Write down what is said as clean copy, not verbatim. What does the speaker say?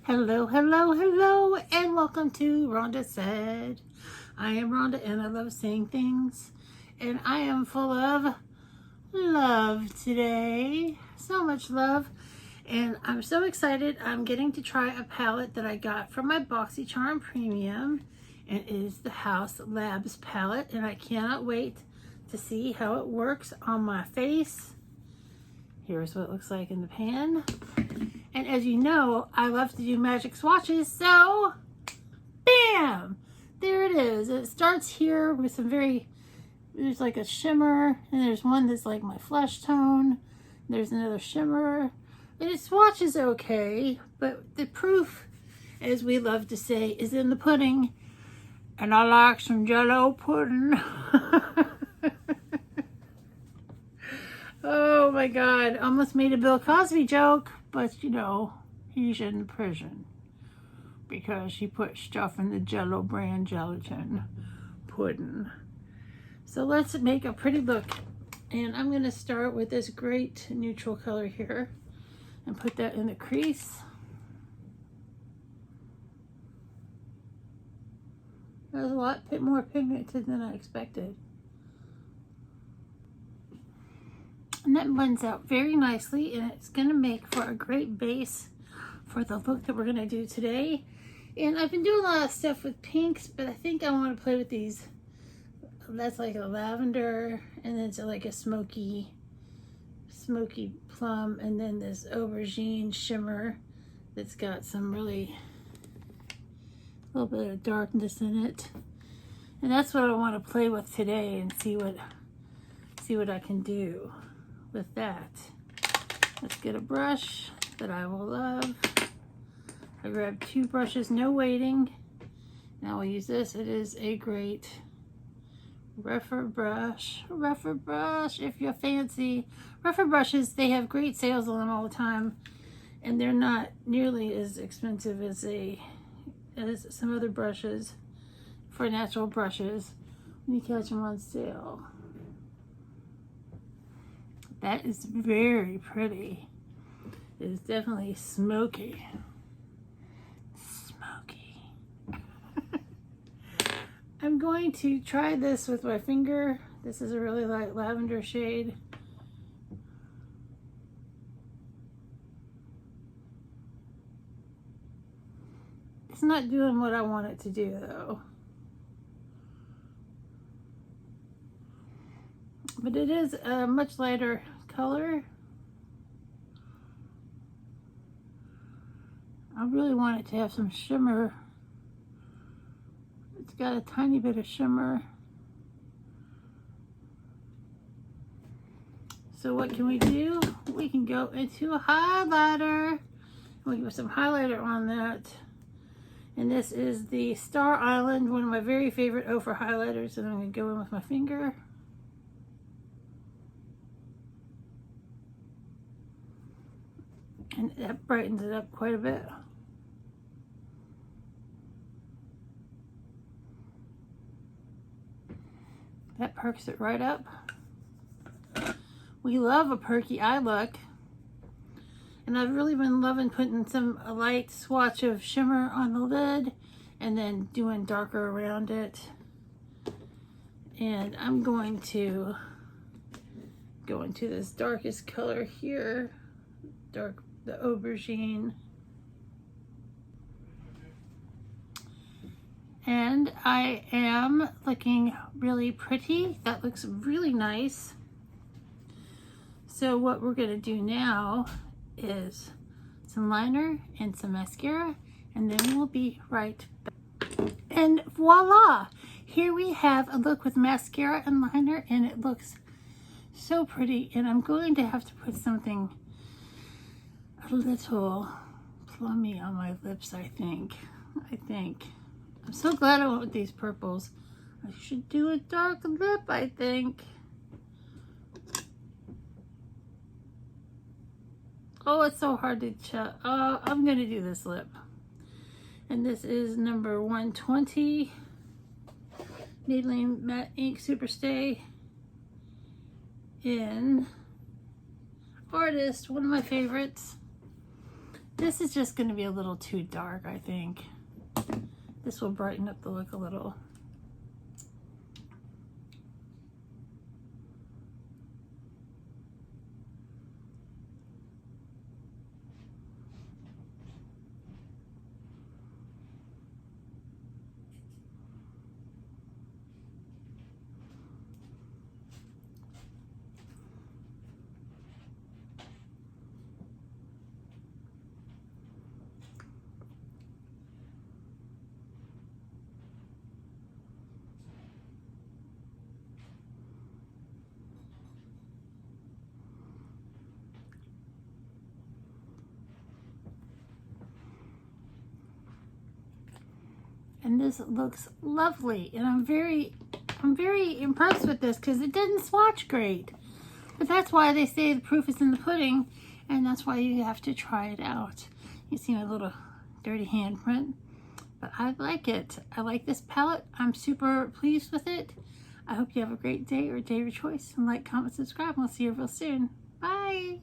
Hello, hello, hello, and welcome to Rhonda Said. I am Rhonda, and I love saying things, and I am full of love today. So much love, and I'm so excited. I'm getting to try a palette that I got from my BoxyCharm Premium, and it is the Haus Labs palette, and I cannot wait to see how it works on my face. Here's what it looks like in the pan. And as you know, I love to do magic swatches, so bam! There it is. It starts here with some there's like a shimmer, and there's one that's like my flesh tone. There's another shimmer, and it swatches okay, but the proof, as we love to say, is in the pudding, and I like some Jello pudding. Oh my God, almost made a Bill Cosby joke, but you know, he's in prison because he put stuff in the Jello brand gelatin pudding. So let's make a pretty look. And I'm gonna start with this great neutral color here and put that in the crease. There's a lot more pigmented than I expected. And that blends out very nicely, and it's going to make for a great base for the look that we're going to do today. And I've been doing a lot of stuff with pinks, but I think I want to play with these. That's like a lavender, and then it's like a smoky plum, and then this aubergine shimmer that's got some really, a little bit of darkness in it. And that's what I want to play with today and see what I can do with that. Let's get a brush that I will love. I grabbed 2 brushes, no waiting. Now I'll use this. It is a great rougher brush if you're fancy. Rougher brushes, they have great sales on them all the time, and they're not nearly as expensive as some other brushes for natural brushes when you catch them on sale. That is very pretty. It is definitely smoky. I'm going to try this with my finger. This is a really light lavender shade. It's not doing what I want it to do though. But it is a much lighter color. I really want it to have some shimmer. It's got a tiny bit of shimmer. So what can we do? We can go into a highlighter. We can put some highlighter on that. And this is the Star Island, one of my very favorite Ofra highlighters, and I'm going to go in with my finger. And that brightens it up quite a bit. That perks it right up. We love a perky eye look. And I've really been loving putting a light swatch of shimmer on the lid and then doing darker around it. And I'm going to go into this darkest color here. The aubergine. And I am looking really pretty. That looks really nice. So what we're gonna do now is some liner and some mascara, and then we'll be right back. And voila! Here we have a look with mascara and liner, and it looks so pretty. And I'm going to have to put something a little plummy on my lips, I think. I'm so glad I went with these purples. I should do a dark lip, I think. Oh, it's so hard to check. I'm gonna do this lip. And this is number 120. Maybelline Matte Ink Superstay in Artist, one of my favorites. This is just going to be a little too dark, I think. This will brighten up the look a little. And this looks lovely, and I'm very impressed with this because it didn't swatch great. But that's why they say the proof is in the pudding, and that's why you have to try it out. You see my little dirty handprint, but I like it. I like this palette. I'm super pleased with it. I hope you have a great day or day of your choice, and like, comment, subscribe, and we'll see you real soon. Bye.